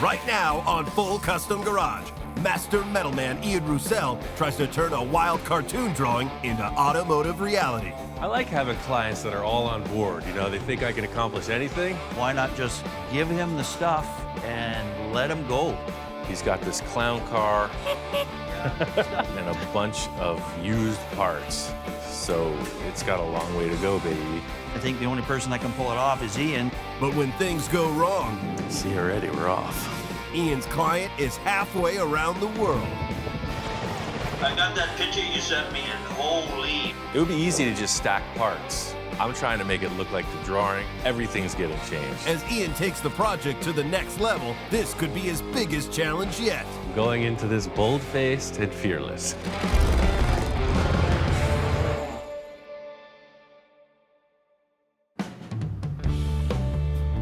Right now on Full Custom Garage, master metalman Ian Roussel tries to turn a wild cartoon drawing into automotive reality. I like having clients that are all on board. You know, they think I can accomplish anything. Why not just give him the stuff and let him go? He's got this clown car and a bunch of used parts. So it's got a long way to go, baby. I think the only person that can pull it off is Ian. But when things go wrong, See already, we're off. Ian's client is halfway around the world. I got that picture you sent me, and holy. It would be easy to just stack parts. I'm trying to make it look like the drawing. Everything's getting changed. As Ian takes the project to the next level, this could be his biggest challenge yet. Going into this bold-faced and fearless.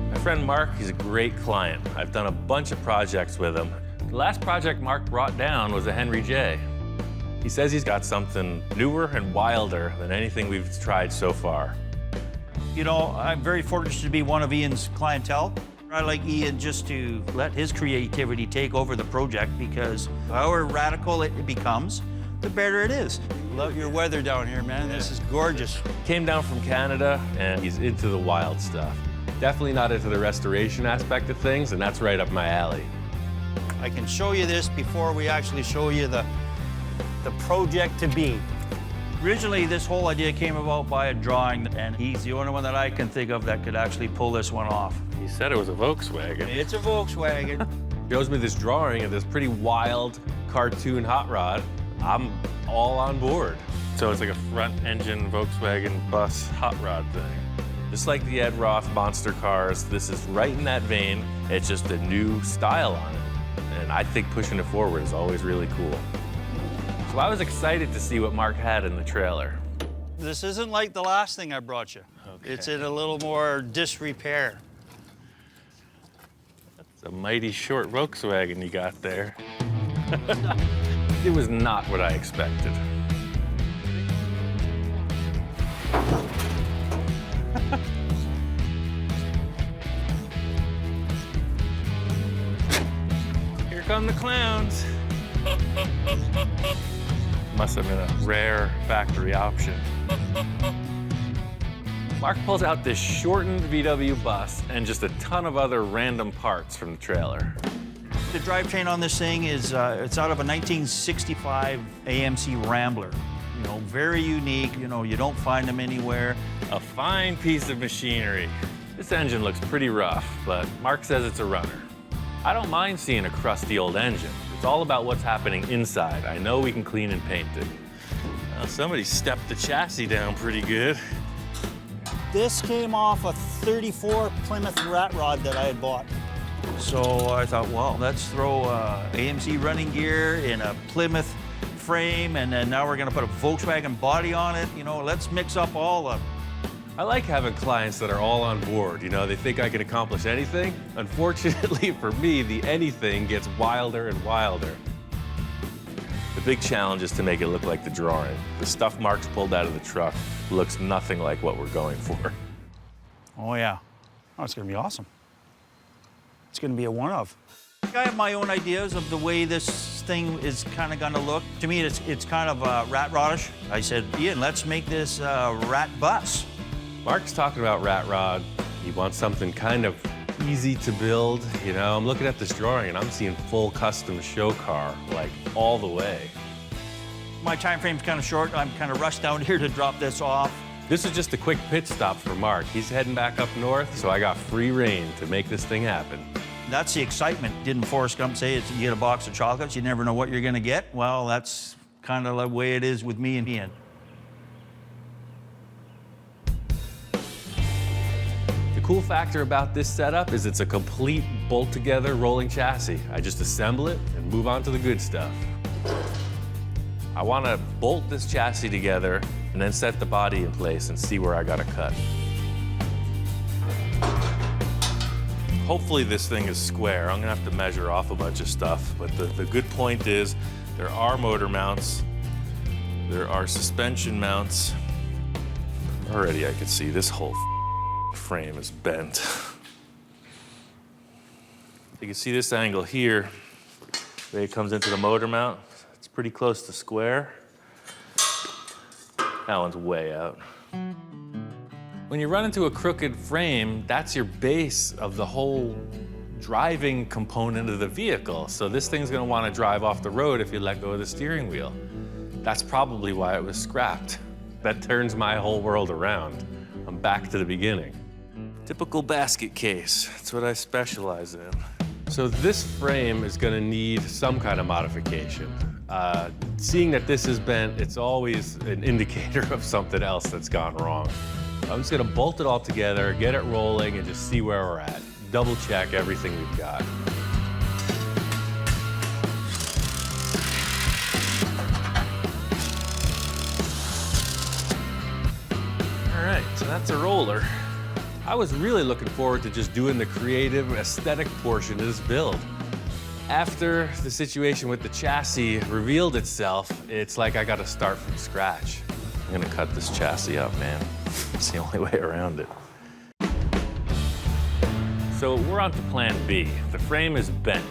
My friend Mark, he's a great client. I've done a bunch of projects with him. The last project Mark brought down was a Henry J. He says he's got something newer and wilder than anything we've tried so far. You know, I'm very fortunate to be one of Ian's clientele. I like Ian just to let his creativity take over the project, because however radical it becomes, the better it is. Love your weather down here, man. This is gorgeous. Came down from Canada, and he's into the wild stuff. Definitely not into the restoration aspect of things, and that's right up my alley. I can show you this before we actually show you the project to be. Originally, this whole idea came about by a drawing, and he's the only one that I can think of that could actually pull this one off. He said it was a Volkswagen. It's a Volkswagen. Shows me this drawing of this pretty wild cartoon hot rod. I'm all on board. So it's like a front-engine Volkswagen bus hot rod thing. Just like the Ed Roth monster cars, this is right in that vein. It's just a new style on it. And I think pushing it forward is always really cool. So I was excited to see what Mark had in the trailer. This isn't like the last thing I brought you. Okay. It's in a little more disrepair. It's a mighty short Volkswagen you got there. It was not what I expected. Here come the clowns. Must have been a rare factory option. Mark pulls out this shortened VW bus and just a ton of other random parts from the trailer. The drivetrain on this thing is, it's out of a 1965 AMC Rambler. You know, very unique. You know, you don't find them anywhere. A fine piece of machinery. This engine looks pretty rough, but Mark says it's a runner. I don't mind seeing a crusty old engine. It's all about what's happening inside. I know we can clean and paint it. Well, somebody stepped the chassis down pretty good. This came off a 34 Plymouth rat rod that I had bought. So I thought, well, let's throw AMC running gear in a Plymouth frame, and then now we're gonna put a Volkswagen body on it. You know, let's mix up all the... I like having clients that are all on board. You know, they think I can accomplish anything. Unfortunately for me, the anything gets wilder and wilder. The big challenge is to make it look like the drawing. The stuff Mark's pulled out of the truck looks nothing like what we're going for. Oh, yeah. Oh, it's gonna be awesome. It's gonna be a one-of. I have my own ideas of the way this thing is kind of gonna look. To me, it's kind of rat rodish. I said, Ian, let's make this rat bus. Mark's talking about rat rod. He wants something kind of easy to build. You know, I'm looking at this drawing and I'm seeing full custom show car, like all the way. My time frame's kind of short. I'm kind of rushed down here to drop this off. This is just a quick pit stop for Mark. He's heading back up north, so I got free reign to make this thing happen. That's the excitement. Didn't Forrest Gump say you get a box of chocolates, you never know what you're gonna get? Well, that's kind of the way it is with me and Ian. The cool factor about this setup is it's a complete bolt-together rolling chassis. I just assemble it and move on to the good stuff. I want to bolt this chassis together and then set the body in place and see where I got to cut. Hopefully this thing is square. I'm gonna have to measure off a bunch of stuff, but the good point is there are motor mounts, there are suspension mounts. Already I can see this whole frame is bent. You can see this angle here, the way it comes into the motor mount. It's pretty close to square. That one's way out. When you run into a crooked frame, that's your base of the whole driving component of the vehicle. So this thing's gonna wanna drive off the road if you let go of the steering wheel. That's probably why it was scrapped. That turns my whole world around. I'm back to the beginning. Typical basket case, that's what I specialize in. So this frame is gonna need some kind of modification. Seeing that this is bent, it's always an indicator of something else that's gone wrong. I'm just gonna bolt it all together, get it rolling, and just see where we're at. Double check everything we've got. All right, so that's a roller. I was really looking forward to just doing the creative, aesthetic portion of this build. After the situation with the chassis revealed itself, it's like I gotta start from scratch. I'm gonna cut this chassis up, man. It's the only way around it. So we're on to plan B. The frame is bent.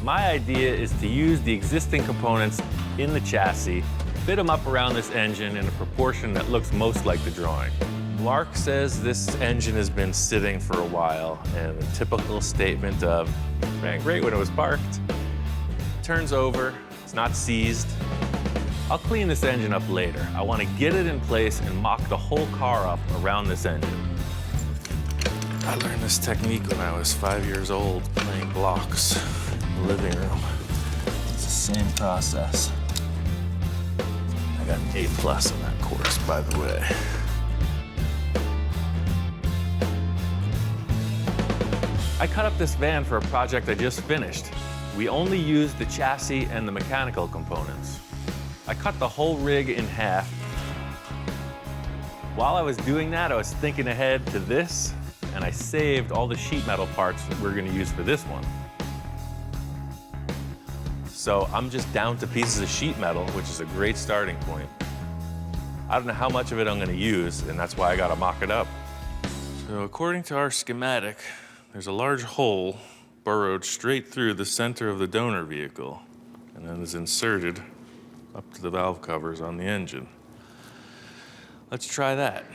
My idea is to use the existing components in the chassis, fit them up around this engine in a proportion that looks most like the drawing. Mark says this engine has been sitting for a while, and a typical statement of, ran great when it was parked, turns over, it's not seized. I'll clean this engine up later. I want to get it in place and mock the whole car up around this engine. I learned this technique when I was 5 years old, playing blocks in the living room. It's the same process. I got an A+ on that course, by the way. I cut up this van for a project I just finished. We only used the chassis and the mechanical components. I cut the whole rig in half. While I was doing that, I was thinking ahead to this, and I saved all the sheet metal parts that we're gonna use for this one. So I'm just down to pieces of sheet metal, which is a great starting point. I don't know how much of it I'm gonna use, and that's why I gotta mock it up. So according to our schematic, there's a large hole burrowed straight through the center of the donor vehicle, and then is inserted up to the valve covers on the engine. Let's try that.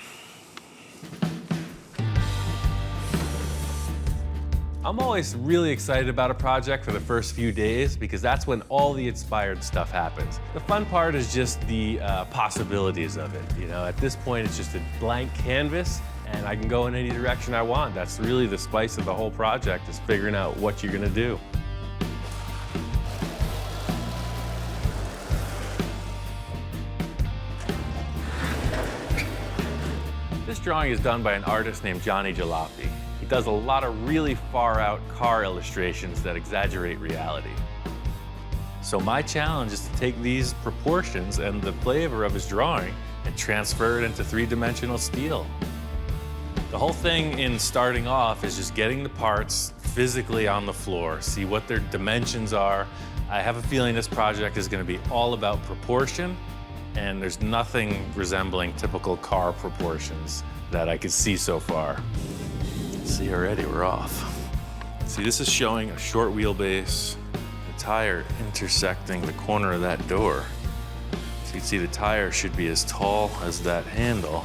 I'm always really excited about a project for the first few days because that's when all the inspired stuff happens. The fun part is just the possibilities of it. You know, at this point, it's just a blank canvas and I can go in any direction I want. That's really the spice of the whole project, is figuring out what you're gonna do. This drawing is done by an artist named Johnny Jalopy. He does a lot of really far out car illustrations that exaggerate reality. So my challenge is to take these proportions and the flavor of his drawing and transfer it into three-dimensional steel. The whole thing in starting off is just getting the parts physically on the floor, see what their dimensions are. I have a feeling this project is going to be all about proportion, and there's nothing resembling typical car proportions that I could see so far. See, already we're off. See, this is showing a short wheelbase, the tire intersecting the corner of that door. So you can see the tire should be as tall as that handle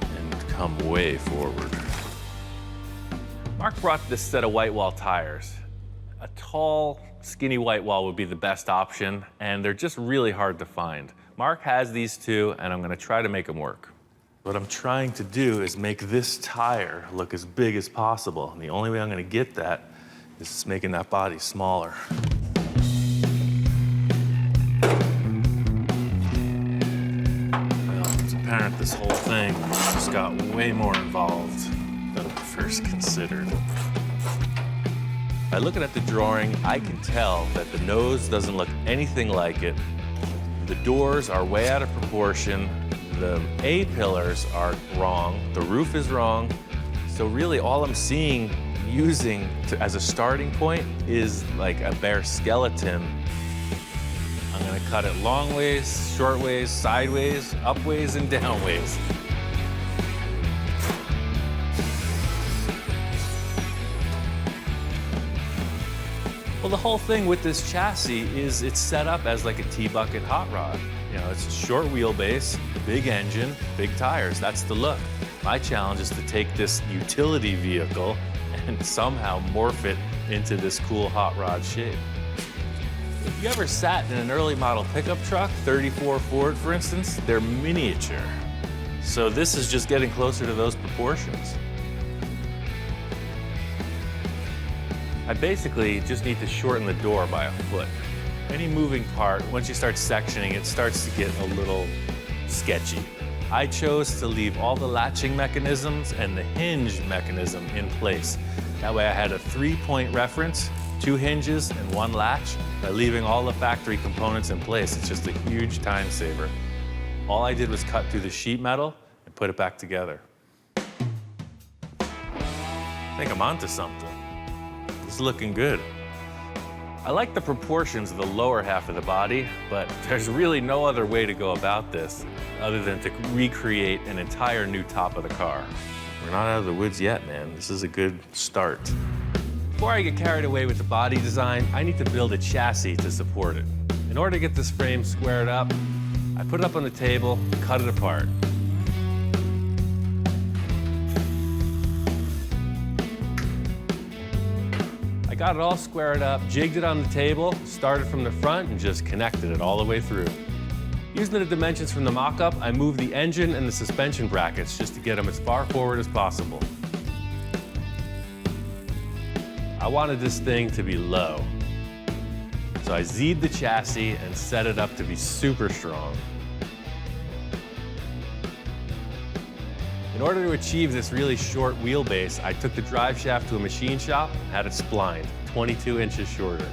and come way forward. Mark brought this set of white wall tires. A tall, skinny white wall would be the best option, and they're just really hard to find. Mark has these two, and I'm gonna try to make them work. What I'm trying to do is make this tire look as big as possible, and the only way I'm gonna get that is making that body smaller. Well, it's apparent this whole thing just got way more involved than I first considered. By looking at the drawing, I can tell that the nose doesn't look anything like it. The doors are way out of proportion. The A-pillars are wrong. The roof is wrong. So really all I'm seeing using as a starting point is like a bare skeleton. I'm gonna cut it long ways, short ways, sideways, up ways, and down ways. Well, the whole thing with this chassis is it's set up as like a T-bucket hot rod. You know, it's a short wheelbase, big engine, big tires. That's the look. My challenge is to take this utility vehicle and somehow morph it into this cool hot rod shape. If you ever sat in an early model pickup truck, 34 Ford for instance, they're miniature. So this is just getting closer to those proportions. I basically just need to shorten the door by a foot. Any moving part, once you start sectioning, it starts to get a little sketchy. I chose to leave all the latching mechanisms and the hinge mechanism in place. That way I had a 3-point reference, 2 hinges and 1 latch. By leaving all the factory components in place, it's just a huge time saver. All I did was cut through the sheet metal and put it back together. I think I'm onto something. This is looking good. I like the proportions of the lower half of the body, but there's really no other way to go about this other than to recreate an entire new top of the car. We're not out of the woods yet, man. This is a good start. Before I get carried away with the body design, I need to build a chassis to support it. In order to get this frame squared up, I put it up on the table, cut it apart. I got it all squared up, jigged it on the table, started from the front, and just connected it all the way through. Using the dimensions from the mock-up, I moved the engine and the suspension brackets just to get them as far forward as possible. I wanted this thing to be low. So I Z'd the chassis and set it up to be super strong. In order to achieve this really short wheelbase, I took the drive shaft to a machine shop and had it splined, 22 inches shorter.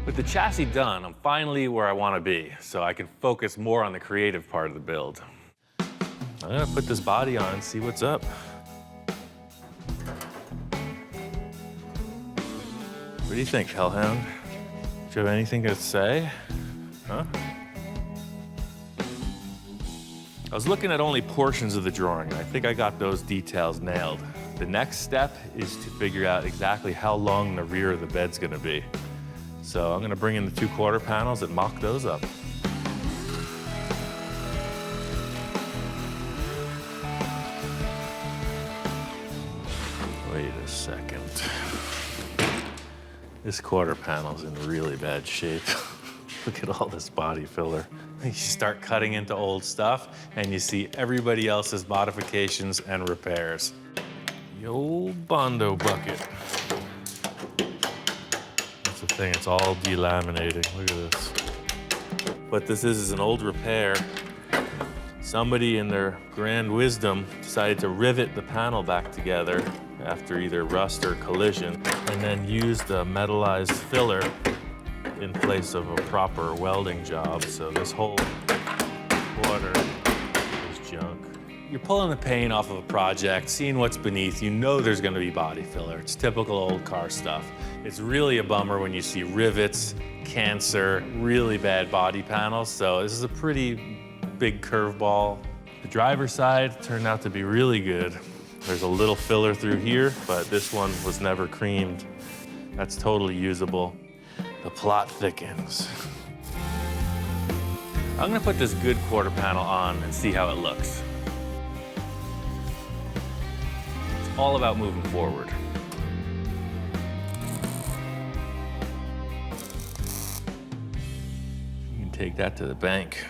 With the chassis done, I'm finally where I want to be, so I can focus more on the creative part of the build. I'm gonna put this body on and see what's up. What do you think, Hellhound? Do you have anything to say? Huh? I was looking at only portions of the drawing, and I think I got those details nailed. The next step is to figure out exactly how long the rear of the bed's gonna be. So I'm gonna bring in the 2 quarter panels and mock those up. Wait a second. This quarter panel's in really bad shape. Look at all this body filler. You start cutting into old stuff and you see everybody else's modifications and repairs. The old Bondo bucket. That's the thing, it's all delaminating. Look at this. What this is an old repair. Somebody in their grand wisdom decided to rivet the panel back together after either rust or collision, and then used a metallized filler in place of a proper welding job. So this whole quarter is junk. You're pulling the paint off of a project, seeing what's beneath, you know there's gonna be body filler. It's typical old car stuff. It's really a bummer when you see rivets, cancer, really bad body panels. So this is a pretty big curveball. The driver's side turned out to be really good. There's a little filler through here, but this one was never creamed. That's totally usable. The plot thickens. I'm gonna put this good quarter panel on and see how it looks. It's all about moving forward. You can take that to the bank.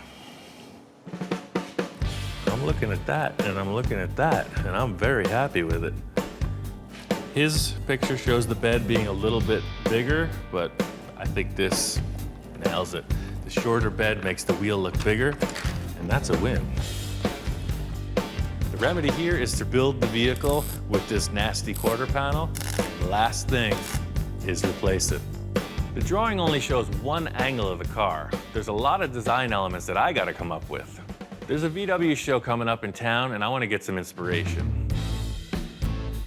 I'm looking at that, and I'm looking at that, and I'm very happy with it. His picture shows the bed being a little bit bigger, but I think this nails it. The shorter bed makes the wheel look bigger, and that's a win. The remedy here is to build the vehicle with this nasty quarter panel. The last thing is replace it. The drawing only shows one angle of the car. There's a lot of design elements that I gotta come up with. There's a VW show coming up in town, and I want to get some inspiration.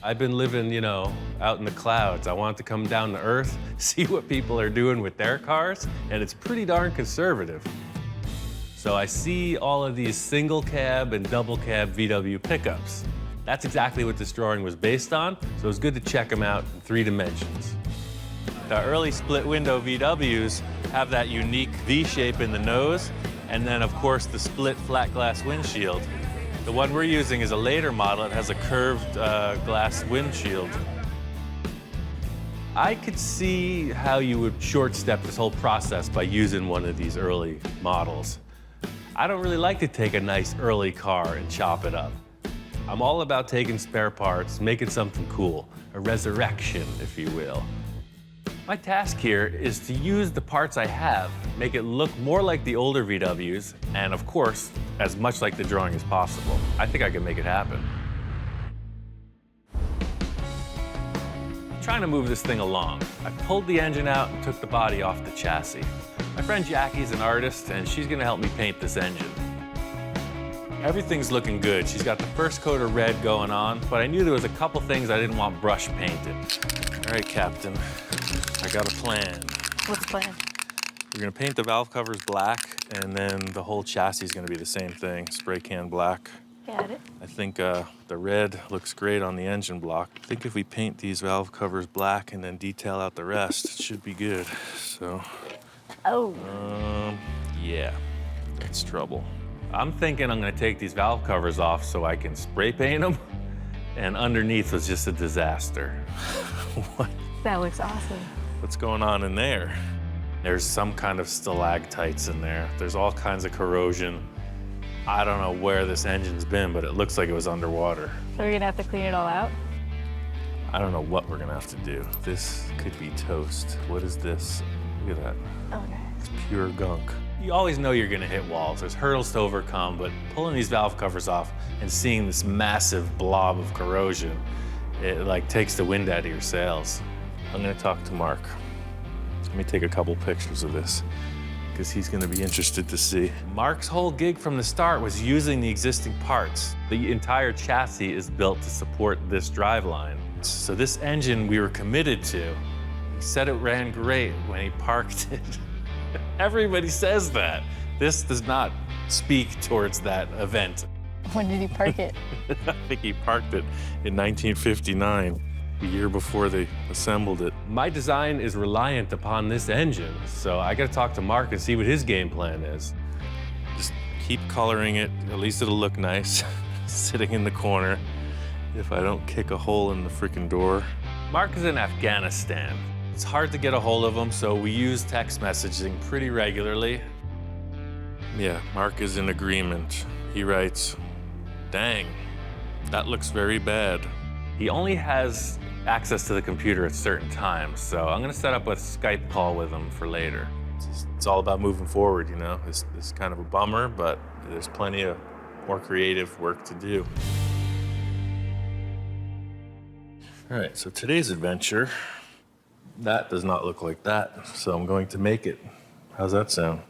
I've been living, you know, out in the clouds. I want to come down to earth, see what people are doing with their cars, and it's pretty darn conservative. So I see all of these single cab and double cab VW pickups. That's exactly what this drawing was based on, so it was good to check them out in 3 dimensions. The early split window VWs have that unique V shape in the nose, and then of course the split flat glass windshield. The one we're using is a later model. It has a curved glass windshield. I could see how you would short step this whole process by using one of these early models. I don't really like to take a nice early car and chop it up. I'm all about taking spare parts, making something cool, a resurrection, if you will. My task here is to use the parts I have, make it look more like the older VWs, and of course, as much like the drawing as possible. I think I can make it happen. Trying to move this thing along. I pulled the engine out and took the body off the chassis. My friend Jackie's an artist, and she's gonna help me paint this engine. Everything's looking good. She's got the first coat of red going on, but I knew there was a couple things I didn't want brush painted. All right, Captain, I got a plan. What's the plan? We're gonna paint the valve covers black, and then the whole chassis is gonna be the same thing, spray can black. Got it. I think the red looks great on the engine block. I think if we paint these valve covers black and then detail out the rest, it should be good. So, Oh. yeah, that's trouble. I'm thinking I'm gonna take these valve covers off so I can spray paint them, and underneath was just a disaster. What? That looks awesome. What's going on in there? There's some kind of stalactites in there. There's all kinds of corrosion. I don't know where this engine's been, but it looks like it was underwater. So we're gonna have to clean it all out? I don't know what we're gonna have to do. This could be toast. What is this? Look at that. Okay. It's pure gunk. You always know you're gonna hit walls. There's hurdles to overcome, but pulling these valve covers off and seeing this massive blob of corrosion, it like takes the wind out of your sails. I'm gonna talk to Mark. Let me take a couple pictures of this, because he's gonna be interested to see. Mark's whole gig from the start was using the existing parts. The entire chassis is built to support this driveline. So this engine we were committed to, he said it ran great when he parked it. Everybody says that. This does not speak towards that event. When did he park it? I think he parked it in 1959, the year before they assembled it. My design is reliant upon this engine, so I gotta talk to Mark and see what his game plan is. Just keep coloring it, at least it'll look nice, sitting in the corner, if I don't kick a hole in the freaking door. Mark is in Afghanistan. It's hard to get a hold of him, so we use text messaging pretty regularly. Yeah, Mark is in agreement. He writes, "Dang, that looks very bad." He only has access to the computer at certain times, so I'm gonna set up a Skype call with him for later. It's all about moving forward, you know? It's kind of a bummer, but there's plenty of more creative work to do. All right, so today's adventure, that does not look like that, so I'm going to make it. How's that sound?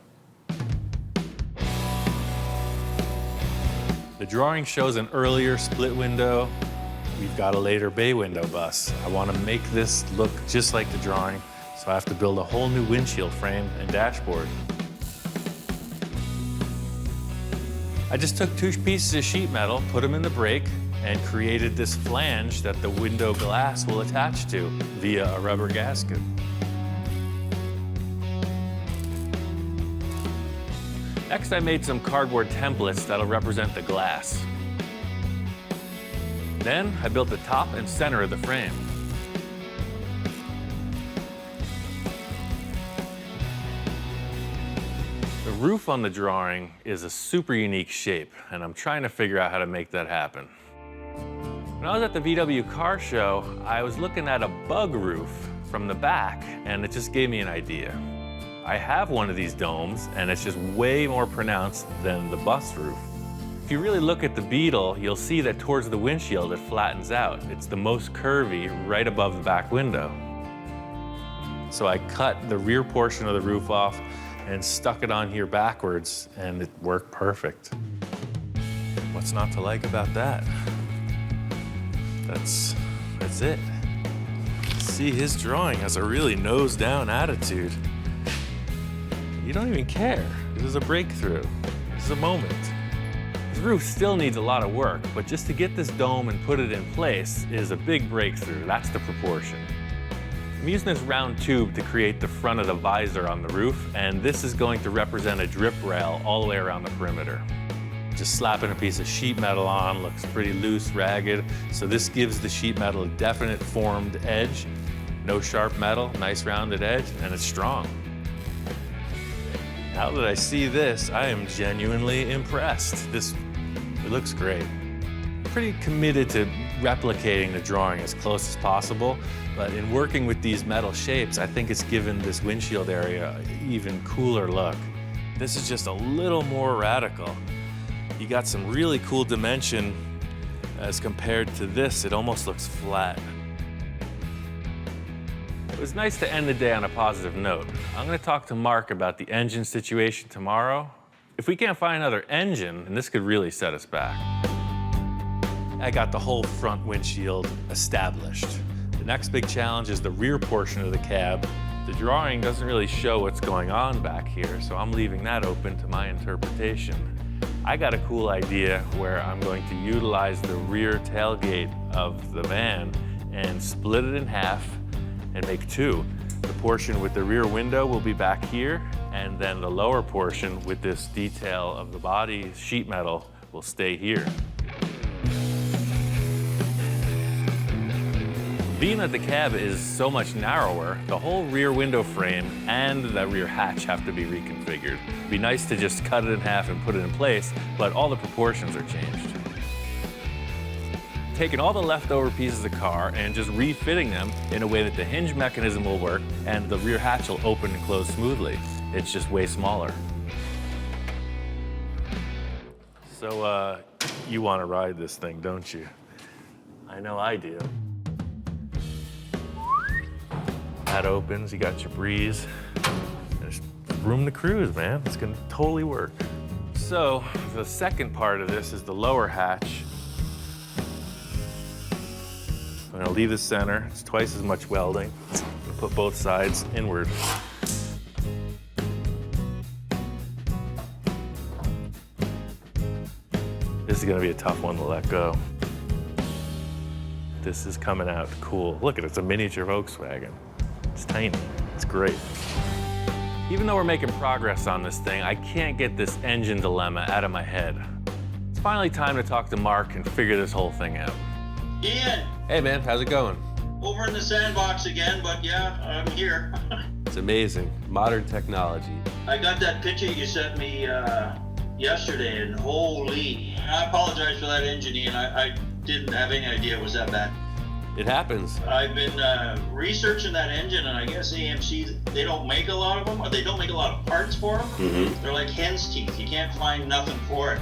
The drawing shows an earlier split window. We've got a later bay window bus. I want to make this look just like the drawing, so I have to build a whole new windshield frame and dashboard. I just took 2 pieces of sheet metal, put them in the brake, and created this flange that the window glass will attach to via a rubber gasket. Next, I made some cardboard templates that'll represent the glass. Then, I built the top and center of the frame. The roof on the drawing is a super unique shape, and I'm trying to figure out how to make that happen. When I was at the VW car show, I was looking at a bug roof from the back, and it just gave me an idea. I have one of these domes, and it's just way more pronounced than the bus roof. If you really look at the Beetle, you'll see that towards the windshield, it flattens out. It's the most curvy right above the back window. So I cut the rear portion of the roof off and stuck it on here backwards, and it worked perfect. What's not to like about that? That's it. See, his drawing has a really nose-down attitude. You don't even care. This is a breakthrough. This is a moment. He's roof still needs a lot of work, but just to get this dome and put it in place is a big breakthrough. That's the proportion. I'm using this round tube to create the front of the visor on the roof, and this is going to represent a drip rail all the way around the perimeter. Just slapping a piece of sheet metal on, looks pretty loose, ragged, so this gives the sheet metal a definite formed edge. No sharp metal, nice rounded edge, and it's strong. Now that I see this, I am genuinely impressed. It looks great. Pretty committed to replicating the drawing as close as possible, but in working with these metal shapes, I think it's given this windshield area an even cooler look. This is just a little more radical. You got some really cool dimension as compared to this. It almost looks flat. It was nice to end the day on a positive note. I'm going to talk to Mark about the engine situation tomorrow. If we can't find another engine, and this could really set us back. I got the whole front windshield established. The next big challenge is the rear portion of the cab. The drawing doesn't really show what's going on back here, so I'm leaving that open to my interpretation. I got a cool idea where I'm going to utilize the rear tailgate of the van and split it in half and make two. The portion with the rear window will be back here, and then the lower portion with this detail of the body sheet metal will stay here. Being that the cab is so much narrower, the whole rear window frame and the rear hatch have to be reconfigured. It'd be nice to just cut it in half and put it in place, but all the proportions are changed. Taking all the leftover pieces of the car and just refitting them in a way that the hinge mechanism will work and the rear hatch will open and close smoothly. It's just way smaller. So, you want to ride this thing, don't you? I know I do. That opens, you got your breeze. There's room to cruise, man. It's gonna totally work. So, the second part of this is the lower hatch. I'm gonna leave the center. It's twice as much welding. I'm gonna put both sides inward. This is gonna be a tough one to let go. This is coming out cool. Look at it, it's a miniature Volkswagen. It's tiny, it's great. Even though we're making progress on this thing, I can't get this engine dilemma out of my head. It's finally time to talk to Mark and figure this whole thing out. Ian, Hey man, how's it going? over in the sandbox again, but yeah, I'm here. It's amazing, modern technology. I got that picture you sent me yesterday, and holy, I apologize for that engine, Ian. I didn't have any idea it was that bad. It happens. I've been researching that engine, and I guess AMC, they don't make a lot of them, or they don't make a lot of parts for them. Mm-hmm. They're like hen's teeth. You can't find nothing for it.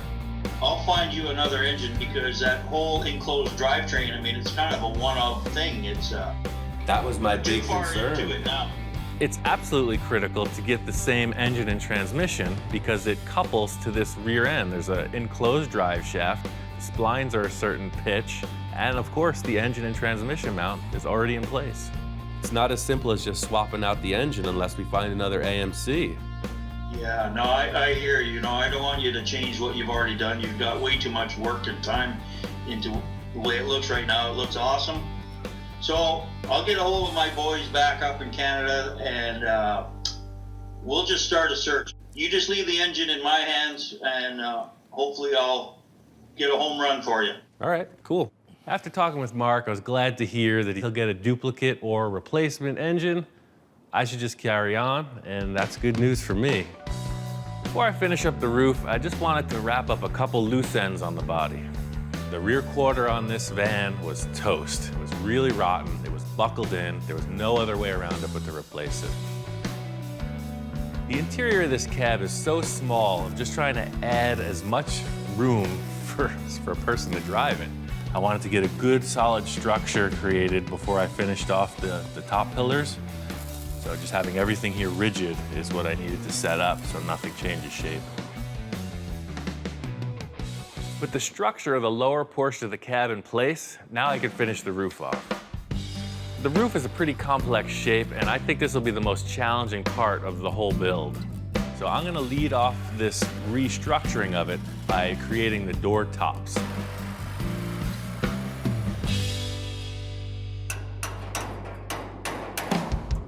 I'll find you another engine, because that whole enclosed drivetrain, I mean, it's kind of a one-off thing. It's That was my too big far concern. into it now. It's absolutely critical to get the same engine and transmission because it couples to this rear end. There's an enclosed drive shaft, the splines are a certain pitch, and of course the engine and transmission mount is already in place. It's not as simple as just swapping out the engine unless we find another AMC. Yeah, no, I hear you. No, I don't want you to change what you've already done. You've got way too much work and time into the way it looks right now. It looks awesome. So I'll get a hold of my boys back up in Canada, and we'll just start a search. You just leave the engine in my hands, and hopefully I'll get a home run for you. All right, cool. After talking with Mark, I was glad to hear that he'll get a duplicate or replacement engine. I should just carry on, and that's good news for me. Before I finish up the roof, I just wanted to wrap up a couple loose ends on the body. The rear quarter on this van was toast. It was really rotten. It was buckled in. There was no other way around it but to replace it. The interior of this cab is so small, I'm just trying to add as much room for a person to drive in. I wanted to get a good solid structure created before I finished off the top pillars. So just having everything here rigid is what I needed to set up so nothing changes shape. With the structure of the lower portion of the cab in place, now I can finish the roof off. The roof is a pretty complex shape, and I think this will be the most challenging part of the whole build. So I'm gonna lead off this restructuring of it by creating the door tops.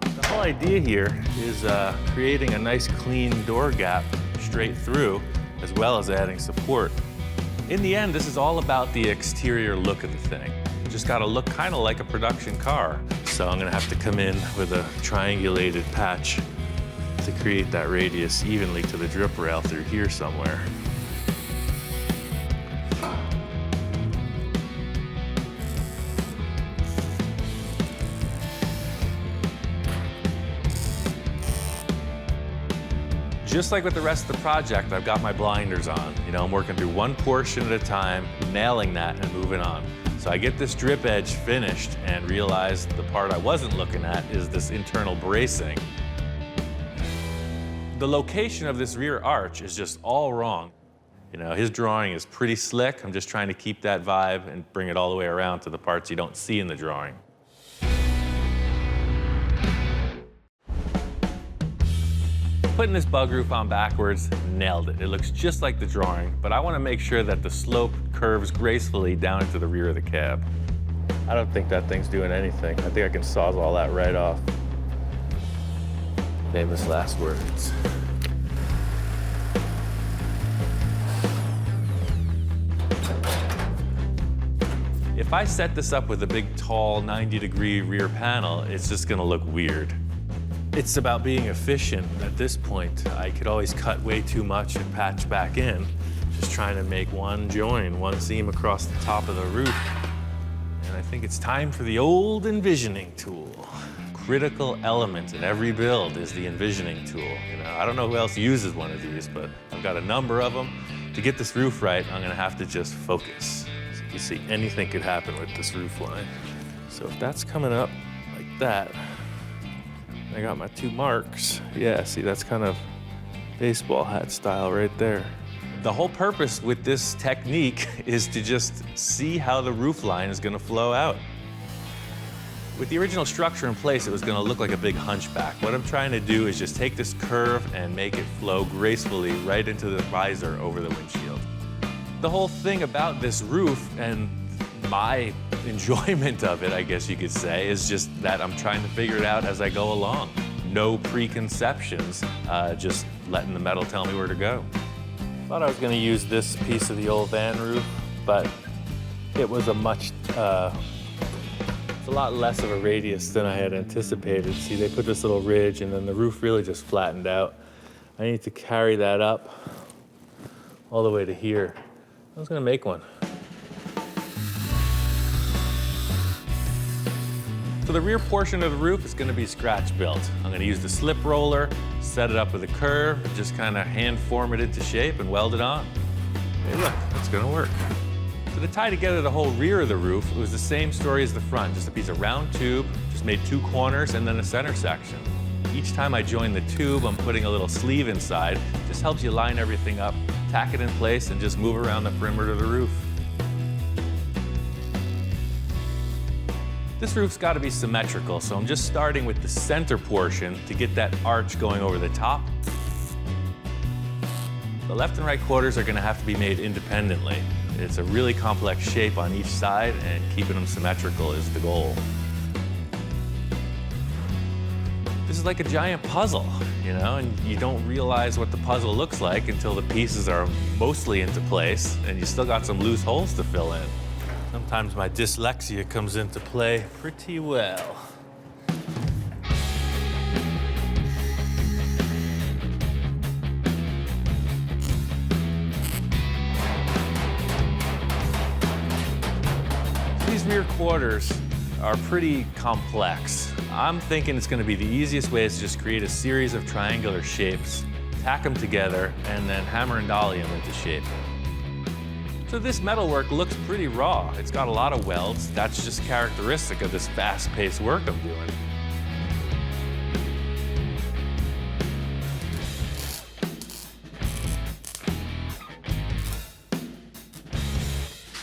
The whole idea here is creating a nice clean door gap straight through, as well as adding support. In the end, this is all about the exterior look of the thing. Just gotta look kind of like a production car. So I'm gonna have to come in with a triangulated patch to create that radius evenly to the drip rail through here somewhere. Just like with the rest of the project, I've got my blinders on. You know, I'm working through one portion at a time, nailing that and moving on. So I get this drip edge finished and realize the part I wasn't looking at is this internal bracing. The location of this rear arch is just all wrong. You know, his drawing is pretty slick. I'm just trying to keep that vibe and bring it all the way around to the parts you don't see in the drawing. Putting this bug roof on backwards, nailed it. It looks just like the drawing, but I want to make sure that the slope curves gracefully down into the rear of the cab. I don't think that thing's doing anything. I think I can sawzall that right off. Famous last words. If I set this up with a big, tall, 90-degree rear panel, it's just gonna look weird. It's about being efficient at this point. I could always cut way too much and patch back in, just trying to make one join, one seam across the top of the roof. And I think it's time for the old envisioning tool. Critical element in every build is the envisioning tool. You know, I don't know who else uses one of these, but I've got a number of them. To get this roof right, I'm gonna have to just focus. So you see, anything could happen with this roof line. So if that's coming up like that, I got my two marks. Yeah, see, that's kind of baseball hat style right there. The whole purpose with this technique is to just see how the roof line is gonna flow out. With the original structure in place, it was gonna look like a big hunchback. What I'm trying to do is just take this curve and make it flow gracefully right into the visor over the windshield. The whole thing about this roof and my enjoyment of it, I guess you could say, is just that I'm trying to figure it out as I go along. No preconceptions, just letting the metal tell me where to go. Thought I was gonna use this piece of the old van roof, but it was it's a lot less of a radius than I had anticipated. See, they put this little ridge and then the roof really just flattened out. I need to carry that up all the way to here. I was gonna make one. So the rear portion of the roof is gonna be scratch built. I'm gonna use the slip roller, set it up with a curve, just kind of hand form it into shape and weld it on. Hey look, it's gonna work. So to tie together the whole rear of the roof, it was the same story as the front, just a piece of round tube, just made two corners and then a center section. Each time I join the tube, I'm putting a little sleeve inside. Just helps you line everything up, tack it in place, and just move around the perimeter of the roof. This roof's got to be symmetrical, so I'm just starting with the center portion to get that arch going over the top. The left and right quarters are going to have to be made independently. It's a really complex shape on each side, and keeping them symmetrical is the goal. This is like a giant puzzle, you know, and you don't realize what the puzzle looks like until the pieces are mostly into place, and you still got some loose holes to fill in. Sometimes my dyslexia comes into play pretty well. These rear quarters are pretty complex. I'm thinking it's going to be the easiest way is to just create a series of triangular shapes, tack them together, and then hammer and dolly them into shape. So this metalwork looks pretty raw. It's got a lot of welds. That's just characteristic of this fast-paced work I'm doing.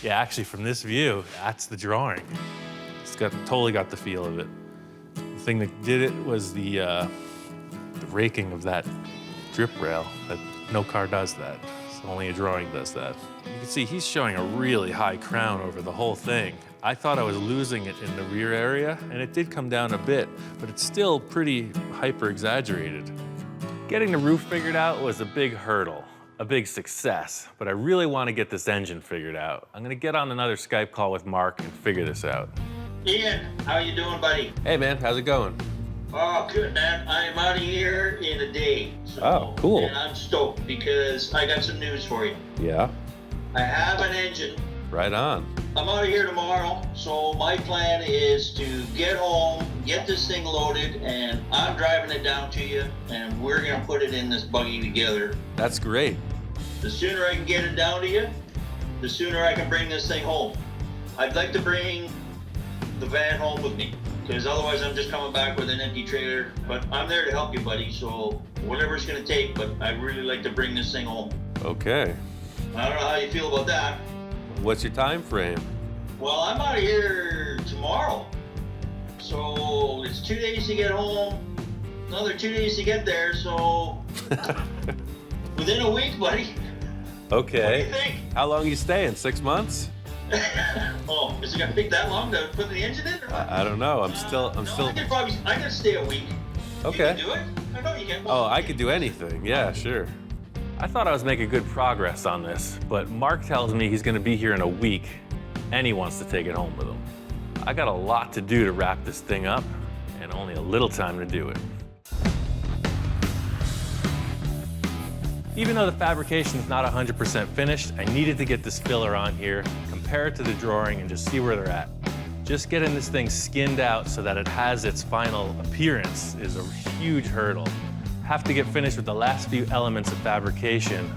Yeah, actually from this view, that's the drawing. It's totally got the feel of it. The thing that did it was the raking of that drip rail. No car does that. So only a drawing does that. You can see he's showing a really high crown over the whole thing. I thought I was losing it in the rear area, and it did come down a bit, but it's still pretty hyper-exaggerated. Getting the roof figured out was a big hurdle, a big success, but I really want to get this engine figured out. I'm gonna get on another Skype call with Mark and figure this out. Ian, how you doing, buddy? Hey man, how's it going? Oh, good, man. I'm out of here in a day. So, Oh, cool. And I'm stoked because I got some news for you. Yeah, I have an engine. right on. I'm out of here tomorrow, so my plan is to get home, get this thing loaded, and I'm driving it down to you, and we're gonna put it in this buggy together. That's great. The sooner I can get it down to you, the sooner I can bring this thing home. I'd like to bring the van home with me, because otherwise I'm just coming back with an empty trailer. But I'm there to help you, buddy, so whatever it's gonna take, but I'd really like to bring this thing home. Okay. I don't know how you feel about that. What's your time frame? Well, I'm out of here tomorrow. So it's 2 days to get home, another 2 days to get there, so within a week, buddy. Okay. What do you think? How long you staying? 6 months? Oh, is it gonna take that long to put the engine in? Or what? I don't know. I'm still. I can stay a week. Okay. You can do it? I know you can. Oh, I could do anything. Yeah, sure. I thought I was making good progress on this, but Mark tells me he's gonna be here in a week, and he wants to take it home with him. I got a lot to do to wrap this thing up, and only a little time to do it. Even though the fabrication is not 100% finished, I needed to get this filler on here, compare it to the drawing, and just see where they're at. Just getting this thing skinned out so that it has its final appearance is a huge hurdle. Have to get finished with the last few elements of fabrication,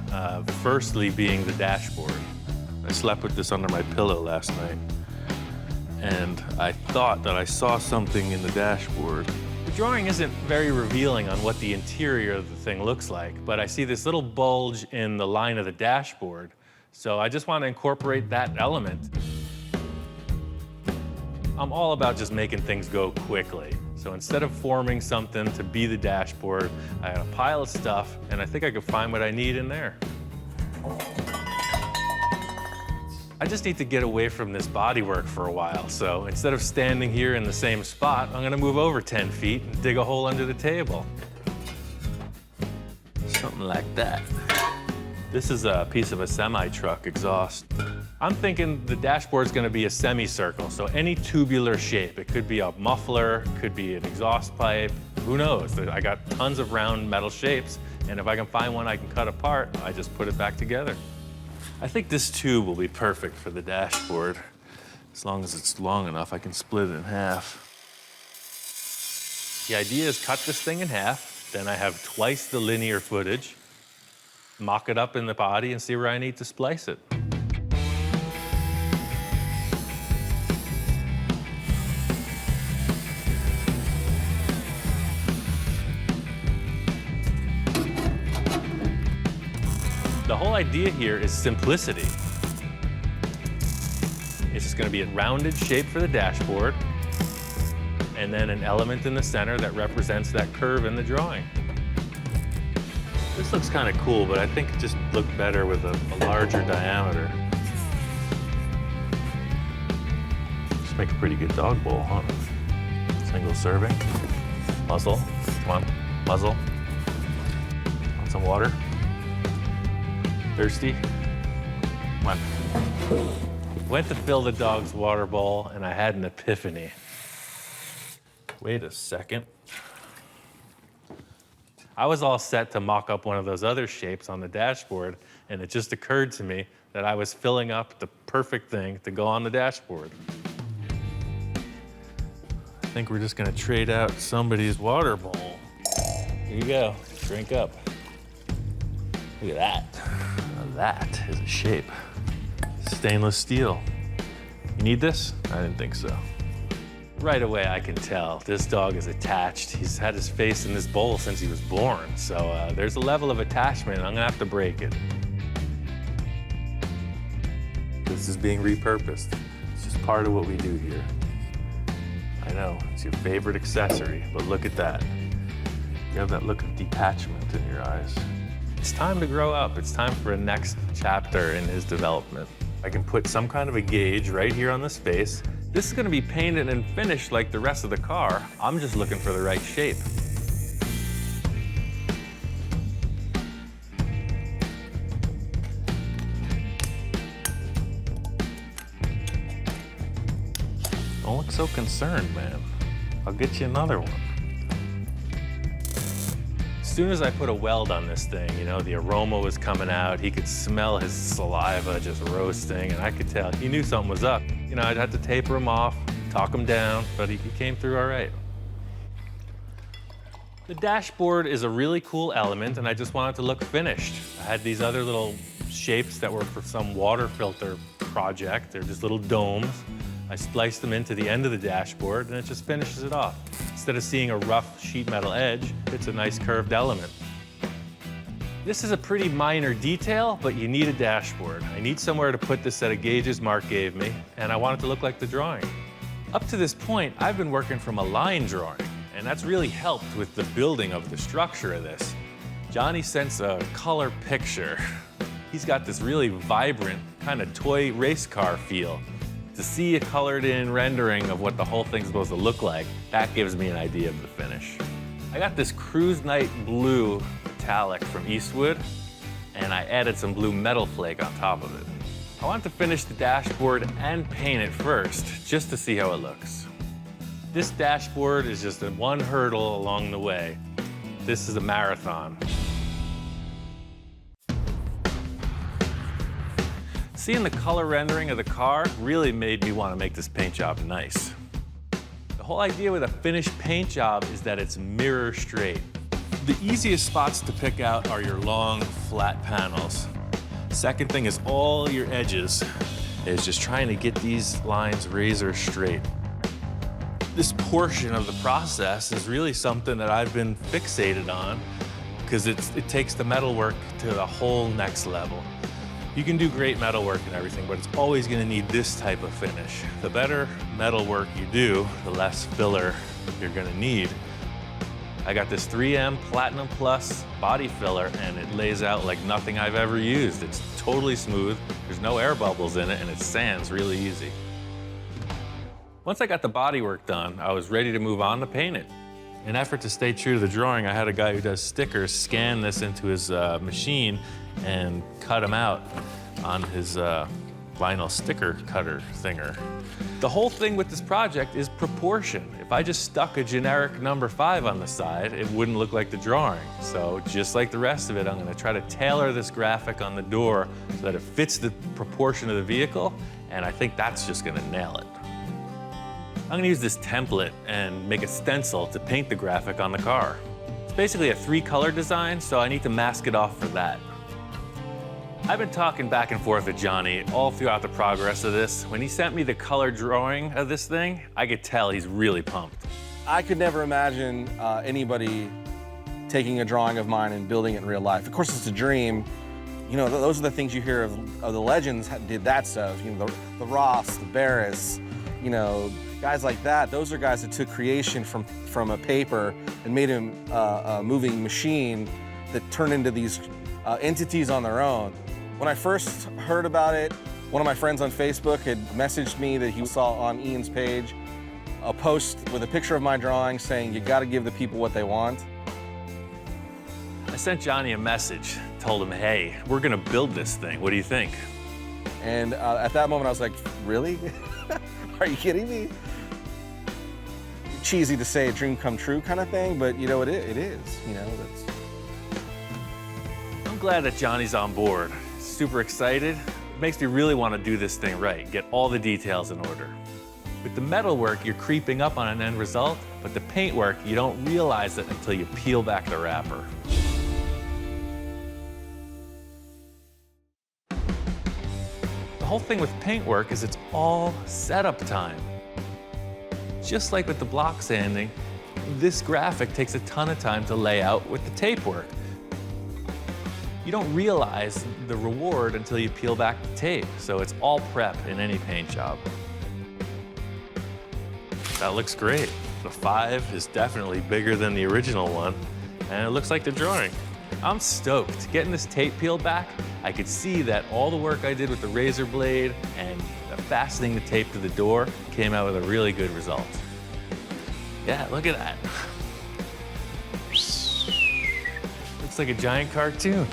firstly being the dashboard. I slept with this under my pillow last night, and I thought that I saw something in the dashboard. The drawing isn't very revealing on what the interior of the thing looks like, but I see this little bulge in the line of the dashboard, so I just want to incorporate that element. I'm all about just making things go quickly. So instead of forming something to be the dashboard, I had a pile of stuff, and I think I could find what I need in there. I just need to get away from this bodywork for a while, so instead of standing here in the same spot, I'm gonna move over 10 feet and dig a hole under the table. Something like that. This is a piece of a semi-truck exhaust. I'm thinking the dashboard's gonna be a semicircle, so any tubular shape. It could be a muffler, it could be an exhaust pipe, who knows? I got tons of round metal shapes, and if I can find one I can cut apart, I just put it back together. I think this tube will be perfect for the dashboard. As long as it's long enough, I can split it in half. The idea is cut this thing in half, then I have twice the linear footage, mock it up in the body and see where I need to splice it. The whole idea here is simplicity. It's just gonna be a rounded shape for the dashboard, and then an element in the center that represents that curve in the drawing. This looks kind of cool, but I think it just looked better with a larger diameter. Just make a pretty good dog bowl, huh? Single serving. Muzzle, come on, muzzle. Want some water? Thirsty? Come on. Went to fill the dog's water bowl, and I had an epiphany. Wait a second. I was all set to mock up one of those other shapes on the dashboard, and it just occurred to me that I was filling up the perfect thing to go on the dashboard. I think we're just gonna trade out somebody's water bowl. Here you go, drink up. Look at that. Now that is a shape. Stainless steel. You need this? I didn't think so. Right away, I can tell this dog is attached. He's had his face in this bowl since he was born. So there's a level of attachment. I'm gonna have to break it. This is being repurposed. It's just part of what we do here. I know, it's your favorite accessory, but look at that. You have that look of detachment in your eyes. It's time to grow up. It's time for a next chapter in his development. I can put some kind of a gauge right here on the space. This is going to be painted and finished like the rest of the car. I'm just looking for the right shape. Don't look so concerned, man. I'll get you another one. As soon as I put a weld on this thing, you know, the aroma was coming out. He could smell his saliva just roasting, and I could tell he knew something was up. You know, I'd have to taper him off, talk him down, but he came through all right. The dashboard is a really cool element, and I just wanted to look finished. I had these other little shapes that were for some water filter project. They're just little domes. I spliced them into the end of the dashboard, and it just finishes it off. Instead of seeing a rough sheet metal edge, it's a nice curved element. This is a pretty minor detail, but you need a dashboard. I need somewhere to put this set of gauges Mark gave me, and I want it to look like the drawing. Up to this point, I've been working from a line drawing, and that's really helped with the building of the structure of this. Johnny sends a color picture. He's got this really vibrant, kind of toy race car feel. To see a colored in rendering of what the whole thing's supposed to look like, that gives me an idea of the finish. I got this Cruise Night blue metallic from Eastwood, and I added some blue metal flake on top of it. I want to finish the dashboard and paint it first, just to see how it looks. This dashboard is just one hurdle along the way. This is a marathon. Seeing the color rendering of the car really made me want to make this paint job nice. The whole idea with a finished paint job is that it's mirror straight. The easiest spots to pick out are your long, flat panels. Second thing is all your edges is just trying to get these lines razor straight. This portion of the process is really something that I've been fixated on because it takes the metalwork to the whole next level. You can do great metalwork and everything, but it's always going to need this type of finish. The better metalwork you do, the less filler you're going to need. I got this 3M Platinum Plus body filler, and it lays out like nothing I've ever used. It's totally smooth, there's no air bubbles in it, and it sands really easy. Once I got the bodywork done, I was ready to move on to paint it. In an effort to stay true to the drawing, I had a guy who does stickers scan this into his machine and cut them out on his vinyl sticker cutter thinger. The whole thing with this project is proportion. If I just stuck a generic number 5 on the side, it wouldn't look like the drawing. So just like the rest of it, I'm gonna try to tailor this graphic on the door so that it fits the proportion of the vehicle, and I think that's just gonna nail it. I'm gonna use this template and make a stencil to paint the graphic on the car. It's basically a 3-color design, so I need to mask it off for that. I've been talking back and forth with Johnny all throughout the progress of this. When he sent me the color drawing of this thing, I could tell he's really pumped. I could never imagine anybody taking a drawing of mine and building it in real life. Of course, it's a dream. You know, those are the things you hear of the legends did that stuff. You know, the Ross, the Barris, you know, guys like that. Those are guys that took creation from a paper and made him a moving machine that turned into these entities on their own. When I first heard about it, one of my friends on Facebook had messaged me that he saw on Ian's page a post with a picture of my drawing saying, "You gotta give the people what they want." I sent Johnny a message, told him, hey, we're gonna build this thing. What do you think? And at that moment I was like, really? Are you kidding me? Cheesy to say a dream come true kind of thing, but you know, it is, you know. I'm glad that Johnny's on board. Super excited. It makes me really want to do this thing right, get all the details in order. With the metalwork, you're creeping up on an end result, but the paintwork, you don't realize it until you peel back the wrapper. The whole thing with paintwork is it's all setup time. Just like with the block sanding, this graphic takes a ton of time to lay out with the tape work. You don't realize the reward until you peel back the tape, so it's all prep in any paint job. That looks great. The 5 is definitely bigger than the original one, and it looks like the drawing. I'm stoked. Getting this tape peeled back, I could see that all the work I did with the razor blade and fastening the tape to the door came out with a really good result. Yeah, look at that. Looks like a giant cartoon.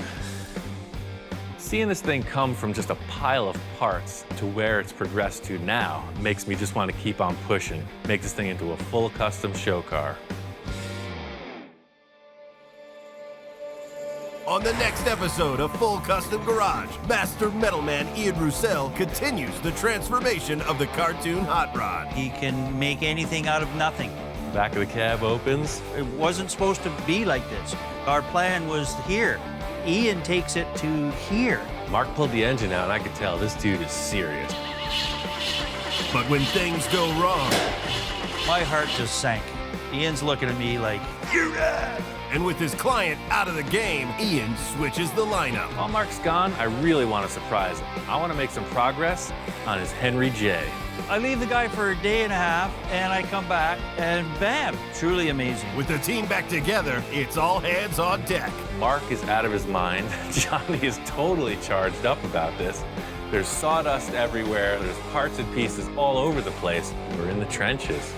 Seeing this thing come from just a pile of parts to where it's progressed to now makes me just want to keep on pushing, make this thing into a full custom show car. On the next episode of Full Custom Garage, Master Metalman Ian Roussel continues the transformation of the cartoon hot rod. He can make anything out of nothing. Back of the cab opens. It wasn't supposed to be like this. Our plan was here. Ian takes it to here. Mark pulled the engine out, and I could tell this dude is serious. But when things go wrong, My heart just sank. Ian's looking at me like, you're right. and with his client out of the game, Ian switches the lineup. While Mark's gone, I really want to surprise him. I want to make some progress on his Henry J. I leave the guy for a day and a half, and I come back, and bam, truly amazing. With the team back together, it's all hands on deck. Mark is out of his mind. Johnny is totally charged up about this. There's sawdust everywhere. There's parts and pieces all over the place. We're in the trenches.